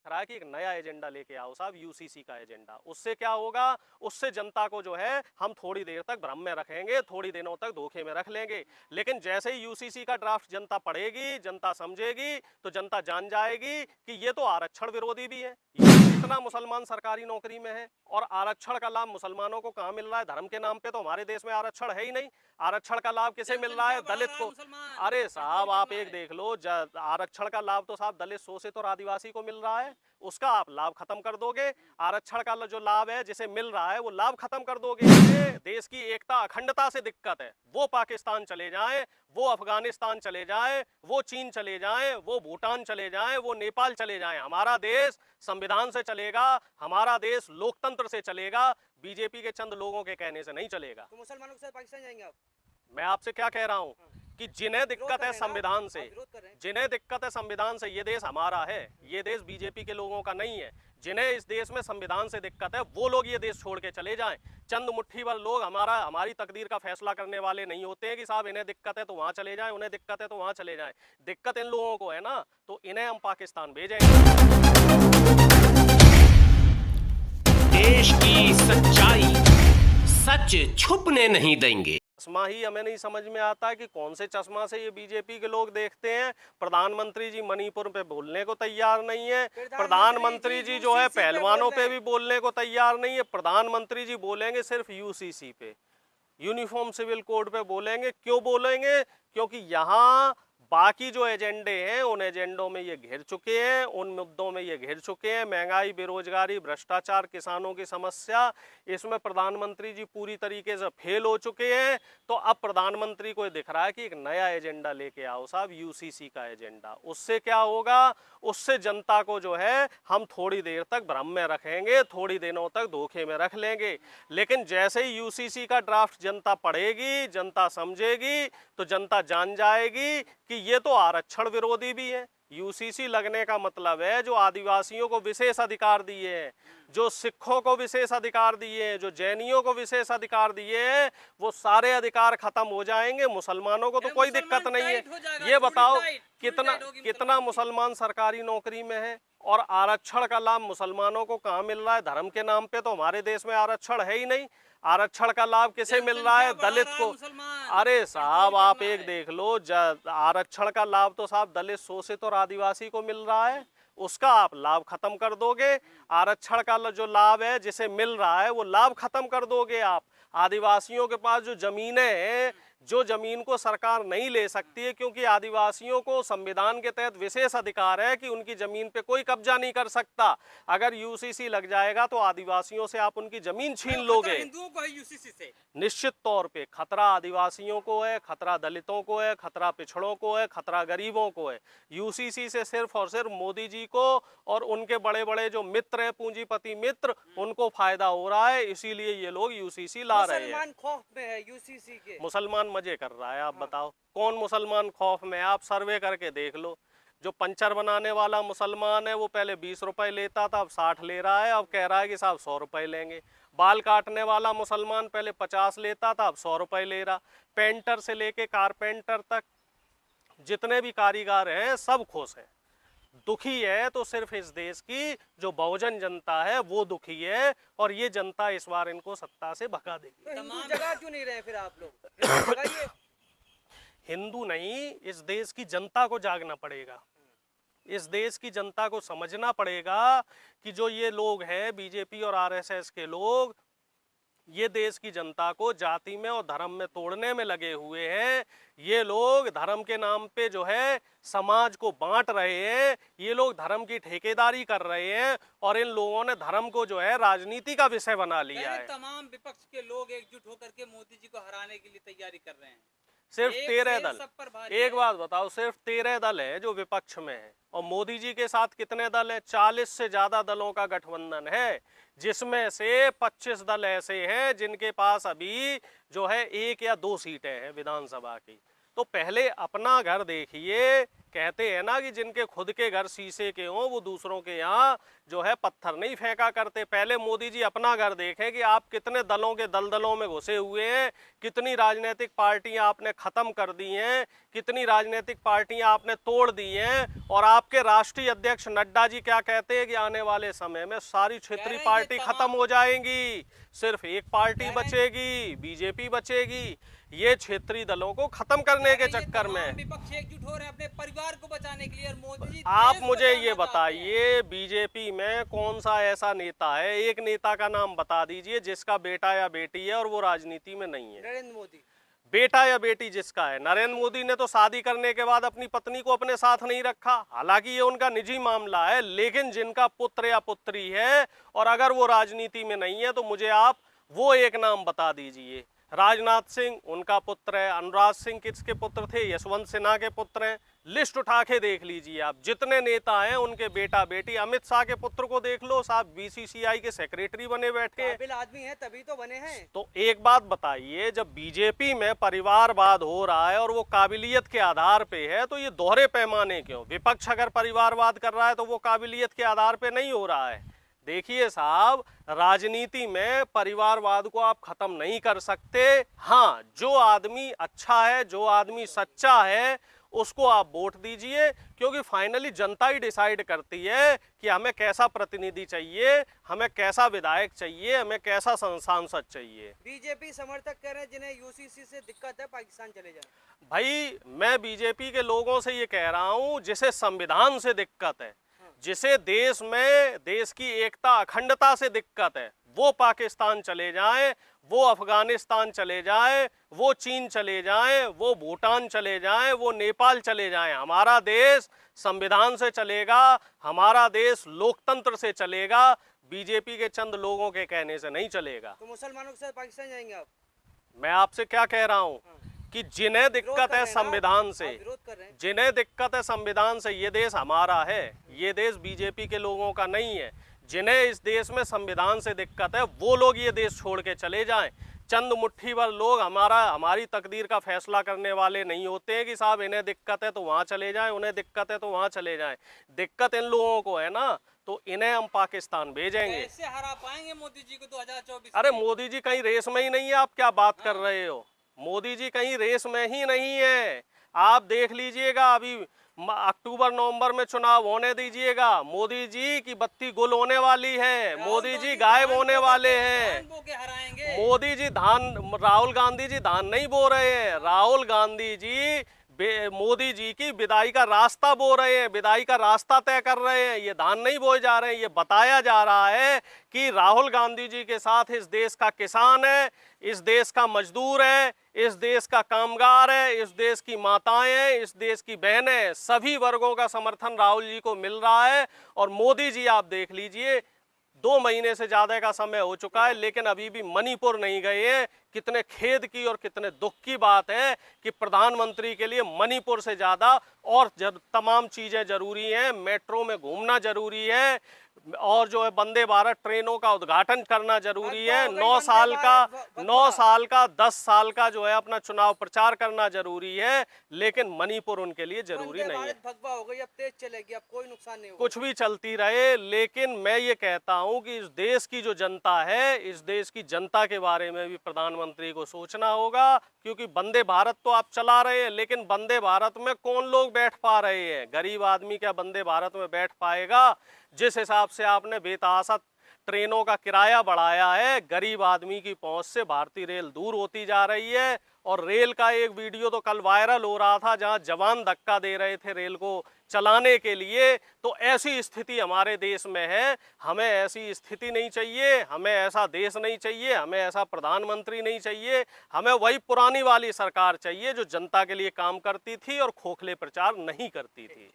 रहा है कि एक नया एजेंडा लेके आओ साहब, यूसीसी का एजेंडा। उससे क्या होगा, उससे जनता को जो है हम थोड़ी देर तक भ्रम में रखेंगे, थोड़ी दिनों तक धोखे में रख लेंगे, लेकिन जैसे ही यूसीसी का ड्राफ्ट जनता पढ़ेगी, जनता समझेगी, तो जनता जान जाएगी कि ये तो आरक्षण विरोधी भी है। इतना मुसलमान सरकारी नौकरी में है और आरक्षण का लाभ मुसलमानों को कहाँ मिल रहा है? धर्म के नाम पे तो हमारे देश में आरक्षण है ही नहीं। आरक्षण का लाभ किसे मिल रहा है? दलित को। अरे साहब आप एक देख लो, आरक्षण का लाभ तो साहब दलित, शोषित और आदिवासी को मिल रहा है, उसका आप लाभ खत्म कर दोगे। आरक्षण का जो लाभ है जिसे मिल रहा है वो लाभ खत्म कर दोगे। देश की एकता अखंडता से दिक्कत है, वो पाकिस्तान चले जाए, वो अफगानिस्तान चले जाए, वो चीन चले जाए, वो भूटान चले जाए, वो नेपाल चले जाए, हमारा देश संविधान से चलेगा, हमारा देश लोकतंत्र से चलेगा, बीजेपी के चंद लोगों के कहने से नहीं चलेगा। तो मुसलमानों के साथ पाकिस्तान जाएंगे आप? मैं आपसे क्या कह रहा हूँ कि जिन्हें दिक्कत है संविधान से, जिन्हें दिक्कत है संविधान से, ये देश हमारा है, ये देश बीजेपी के लोगों का नहीं है। जिन्हें इस देश में संविधान से दिक्कत है वो लोग ये देश छोड़ के चले जाएं। चंद मुट्ठी भर लोग हमारी तकदीर का फैसला करने वाले नहीं होते हैं कि साहब इन्हें दिक्कत है तो वहां चले जाएं, उन्हें दिक्कत है तो वहां चले जाएं। दिक्कत इन लोगों को है ना, तो इन्हें हम पाकिस्तान भेजेंगे। देश की सच्चाई सच छुपने नहीं देंगे। चश्मा ही हमें नहीं समझ में आता कि कौन से चश्मा से ये बीजेपी के लोग देखते हैं। प्रधानमंत्री जी मणिपुर पे बोलने को तैयार नहीं है, प्रधानमंत्री जी जो है पहलवानों पे भी बोलने को तैयार नहीं है। प्रधानमंत्री जी बोलेंगे सिर्फ यूसीसी पे, यूनिफॉर्म सिविल कोड पे बोलेंगे। क्यों बोलेंगे? क्योंकि यहाँ बाकी जो एजेंडे हैं उन एजेंडों में ये घिर चुके हैं, उन मुद्दों में ये घिर चुके हैं। महंगाई, बेरोजगारी, भ्रष्टाचार, किसानों की समस्या, इसमें प्रधानमंत्री जी पूरी तरीके से फेल हो चुके हैं। तो अब प्रधानमंत्री को दिख रहा है कि एक नया एजेंडा लेके आओ साहब, यूसीसी का एजेंडा। उससे क्या होगा, उससे जनता को जो है हम थोड़ी देर तक भ्रम में रखेंगे, थोड़ी दिनों तक धोखे में रख लेंगे, लेकिन जैसे ही यूसीसी का ड्राफ्ट जनता पढ़ेगी, जनता समझेगी, तो जनता जान जाएगी कि ये तो आरक्षण विरोधी भी है। यूसीसी लगने का मतलब है जो आदिवासियों को विशेष अधिकार दिए हैं, जो सिखों को विशेष अधिकार दिए हैं, जो जैनियों को विशेष अधिकार दिए हैं, वो सारे अधिकार खत्म हो जाएंगे। मुसलमानों को तो कोई दिक्कत नहीं है। ये बताओ कितना मुसलमान सरकारी नौकरी में है और आरक्षण का लाभ मुसलमानों को कहाँ मिल रहा है? धर्म के नाम पे तो हमारे देश में आरक्षण है ही नहीं। आरक्षण का लाभ किसे मिल रहा है? दलित को। अरे साहब आप एक देख लो, आरक्षण का लाभ तो साहब दलित, शोषित और आदिवासी को मिल रहा है, उसका आप लाभ खत्म कर दोगे। आरक्षण का जो लाभ है जिसे मिल रहा है वो लाभ खत्म कर दोगे आप। आदिवासियों के पास जो जमीनें हैं, जो जमीन को सरकार नहीं ले सकती है, क्योंकि आदिवासियों को संविधान के तहत विशेष अधिकार है कि उनकी जमीन पे कोई कब्जा नहीं कर सकता। अगर यूसीसी लग जाएगा तो आदिवासियों से आप उनकी जमीन छीन लोगे। हिंदुओं को है यूसीसी से निश्चित तौर पे खतरा आदिवासियों को है, खतरा दलितों को है, खतरा पिछड़ों को है, खतरा गरीबों को है। यूसीसी से सिर्फ और सिर्फ मोदी जी को और उनके बड़े बड़े जो मित्र हैं, पूंजीपति मित्र, उनको फायदा हो रहा है, इसीलिए ये लोग यूसीसी ला रहे हैं। मुसलमान खौफ में है यूसीसी के। मुसलमान मजे कर रहा है। आप बताओ कौन मुसलमान खौफ में है? आप सर्वे करके देख लो। जो पंचर बनाने वाला मुसलमान है वो पहले 20 रुपए लेता था, अब 60 ले रहा है, अब कह रहा है कि साहब 100 रुपए लेंगे। बाल काटने वाला मुसलमान पहले 50 लेता था, अब 100 रुपए ले रहा। पेंटर से लेके कारपेंटर तक जितने भी कारीगर हैं सब खुश हैं। दुखी है तो सिर्फ इस देश की जो बहुजन जनता है वो दुखी है, और ये जनता इस बार इनको सत्ता से भगा देगी। तो हिंदू जगह क्यों नहीं रहे फिर आप लोग? हिंदू नहीं, इस देश की जनता को जागना पड़ेगा। इस देश की जनता को समझना पड़ेगा कि जो ये लोग हैं बीजेपी और आरएसएस के लोग, ये देश की जनता को जाति में और धर्म में तोड़ने में लगे हुए हैं। ये लोग धर्म के नाम पे जो है समाज को बांट रहे हैं, ये लोग धर्म की ठेकेदारी कर रहे हैं, और इन लोगों ने धर्म को जो है राजनीति का विषय बना लिया है। तमाम विपक्ष के लोग एकजुट होकर के मोदी जी को हराने के लिए तैयारी कर रहे हैं। सिर्फ 13 दल। एक बात बताओ, सिर्फ 13 दल है जो विपक्ष में है, और मोदी जी के साथ कितने दल हैं? 40 से ज्यादा दलों का गठबंधन है, जिसमें से 25 दल ऐसे हैं जिनके पास अभी जो है 1 या 2 सीटें हैं विधानसभा की। तो पहले अपना घर देखिए कहते हैं ना कि जिनके खुद के घर शीशे के हों वो दूसरों के यहाँ जो है पत्थर नहीं फेंका करते। पहले मोदी जी अपना घर देखें कि आप कितने दलों के दलदलों में घुसे हुए हैं, कितनी राजनीतिक पार्टियां आपने खत्म कर दी हैं, कितनी राजनीतिक पार्टियां आपने तोड़ दी हैं। और आपके राष्ट्रीय अध्यक्ष नड्डा जी क्या कहते हैं कि आने वाले समय में सारी क्षेत्रीय पार्टी खत्म हो जाएंगी, सिर्फ एक पार्टी बचेगी, बीजेपी बचेगी। ये क्षेत्रीय दलों को खत्म करने के चक्कर में विपक्ष एकजुट हो रहे हैं अपने परिवार को बचाने के लिए, और मोदी जी आप देश को मुझे बचाना ये चाहते हैं। बताइए बीजेपी में कौन सा ऐसा नेता है, एक नेता का नाम बता दीजिए जिसका बेटा या बेटी है और वो राजनीति में नहीं है। नरेंद्र मोदी। बेटा या बेटी जिसका है। नरेंद्र मोदी ने तो शादी करने के बाद अपनी पत्नी को अपने साथ नहीं रखा, हालांकि ये उनका निजी मामला है, लेकिन जिनका पुत्र या पुत्री है और अगर वो राजनीति में नहीं है तो मुझे आप वो एक नाम बता दीजिए। राजनाथ सिंह उनका पुत्र है, अनुराग सिंह किसके पुत्र थे, यशवंत सिन्हा के पुत्र हैं। लिस्ट उठा के देख लीजिए आप, जितने नेता हैं उनके बेटा बेटी। अमित शाह के पुत्र को देख लो, साहब बीसीसीआई के सेक्रेटरी बने बैठे हैं। काबिल आदमी है तभी तो बने हैं। तो एक बात बताइए, जब बीजेपी में परिवारवाद हो रहा है और वो काबिलियत के आधार पे है तो ये दोहरे पैमाने क्यों? विपक्ष अगर परिवारवाद कर रहा है तो वो काबिलियत के आधार पे नहीं हो रहा है। देखिए साहब, राजनीति में परिवारवाद को आप खत्म नहीं कर सकते। हाँ, जो आदमी अच्छा है, जो आदमी सच्चा है, उसको आप वोट दीजिए, क्योंकि फाइनली जनता ही डिसाइड करती है कि हमें कैसा प्रतिनिधि चाहिए, हमें कैसा विधायक चाहिए, हमें कैसा सांसद चाहिए। बीजेपी समर्थक कह रहे हैं जिन्हें यूसीसी से दिक्कत है पाकिस्तान चले जाए। भाई, मैं बीजेपी के लोगों से ये कह रहा हूं जिसे संविधान से दिक्कत है, जिसे देश में देश की एकता अखंडता से दिक्कत है, वो पाकिस्तान चले जाएं, वो अफगानिस्तान चले जाएं, वो चीन चले जाएं, वो भूटान चले जाएं, वो नेपाल चले जाएं। हमारा देश संविधान से चलेगा, हमारा देश लोकतंत्र से चलेगा, बीजेपी के चंद लोगों के कहने से नहीं चलेगा। तो मुसलमानों के साथ पाकिस्तान जाएंगे आप? मैं आपसे क्या कह रहा हूं कि जिन्हें दिक्कत है संविधान से, जिन्हें दिक्कत है संविधान से, ये देश हमारा है, ये देश बीजेपी के लोगों का नहीं है। जिन्हें इस देश में संविधान से दिक्कत है वो लोग ये देश छोड़ के चले जाएं। चंद मुट्ठी भर लोग हमारी तकदीर का फैसला करने वाले नहीं होते हैं कि साहब इन्हें दिक्कत है तो वहाँ चले जाएं, उन्हें दिक्कत है तो वहाँ चले जाएं। दिक्कत इन लोगों को है ना, तो इन्हें हम पाकिस्तान भेजेंगे। कैसे हरा पाएंगे मोदी जी को 2024? अरे मोदी जी कहीं रेस में ही नहीं है, आप क्या बात कर रहे हो? मोदी जी कहीं रेस में ही नहीं है। आप देख लीजिएगा, अभी अक्टूबर नवंबर में चुनाव होने दीजिएगा, मोदी जी की बत्ती गुल होने वाली है, मोदी जी गायब होने वाले हैं। मोदी जी राहुल गांधी जी धान नहीं बो रहे हैं, राहुल गांधी जी मोदी जी की विदाई का रास्ता बो रहे हैं, विदाई का रास्ता तय कर रहे हैं। ये धान नहीं बोए जा रहे हैं। ये बताया जा रहा है कि राहुल गांधी जी के साथ इस देश का किसान है, इस देश का मजदूर है, इस देश का कामगार है, इस देश की माताएं हैं, इस देश की बहनें, सभी वर्गों का समर्थन राहुल जी को मिल रहा है। और मोदी जी आप देख लीजिए, 2 महीने से ज्यादा का समय हो चुका है लेकिन अभी भी मणिपुर नहीं गए हैं। कितने खेद की और कितने दुख की बात है कि प्रधानमंत्री के लिए मणिपुर से ज्यादा और तमाम चीजें जरूरी हैं। मेट्रो में घूमना जरूरी है और जो है वंदे भारत ट्रेनों का उद्घाटन करना जरूरी है। 9 साल का 10 साल का जो है अपना चुनाव प्रचार करना जरूरी है, लेकिन मणिपुर उनके लिए जरूरी नहीं है। भगवा हो गई, अब तेज चलेगी, अब कोई नुकसान नहीं होगा। कुछ भी चलती रहे, लेकिन मैं ये कहता हूं कि इस देश की जो जनता है, इस देश की जनता के बारे में भी प्रधानमंत्री को सोचना होगा, क्योंकि वंदे भारत तो आप चला रहे हैं, लेकिन वंदे भारत में कौन लोग बैठ पा रहे हैं? गरीब आदमी क्या वंदे भारत में बैठ पाएगा? जिस हिसाब से आपने बेतहाशा ट्रेनों का किराया बढ़ाया है, गरीब आदमी की पहुंच से भारतीय रेल दूर होती जा रही है। और रेल का एक वीडियो तो कल वायरल हो रहा था जहां जवान धक्का दे रहे थे रेल को चलाने के लिए। तो ऐसी स्थिति हमारे देश में है। हमें ऐसी स्थिति नहीं चाहिए, हमें ऐसा देश नहीं चाहिए, हमें ऐसा प्रधानमंत्री नहीं चाहिए। हमें वही पुरानी वाली सरकार चाहिए जो जनता के लिए काम करती थी और खोखले प्रचार नहीं करती थी।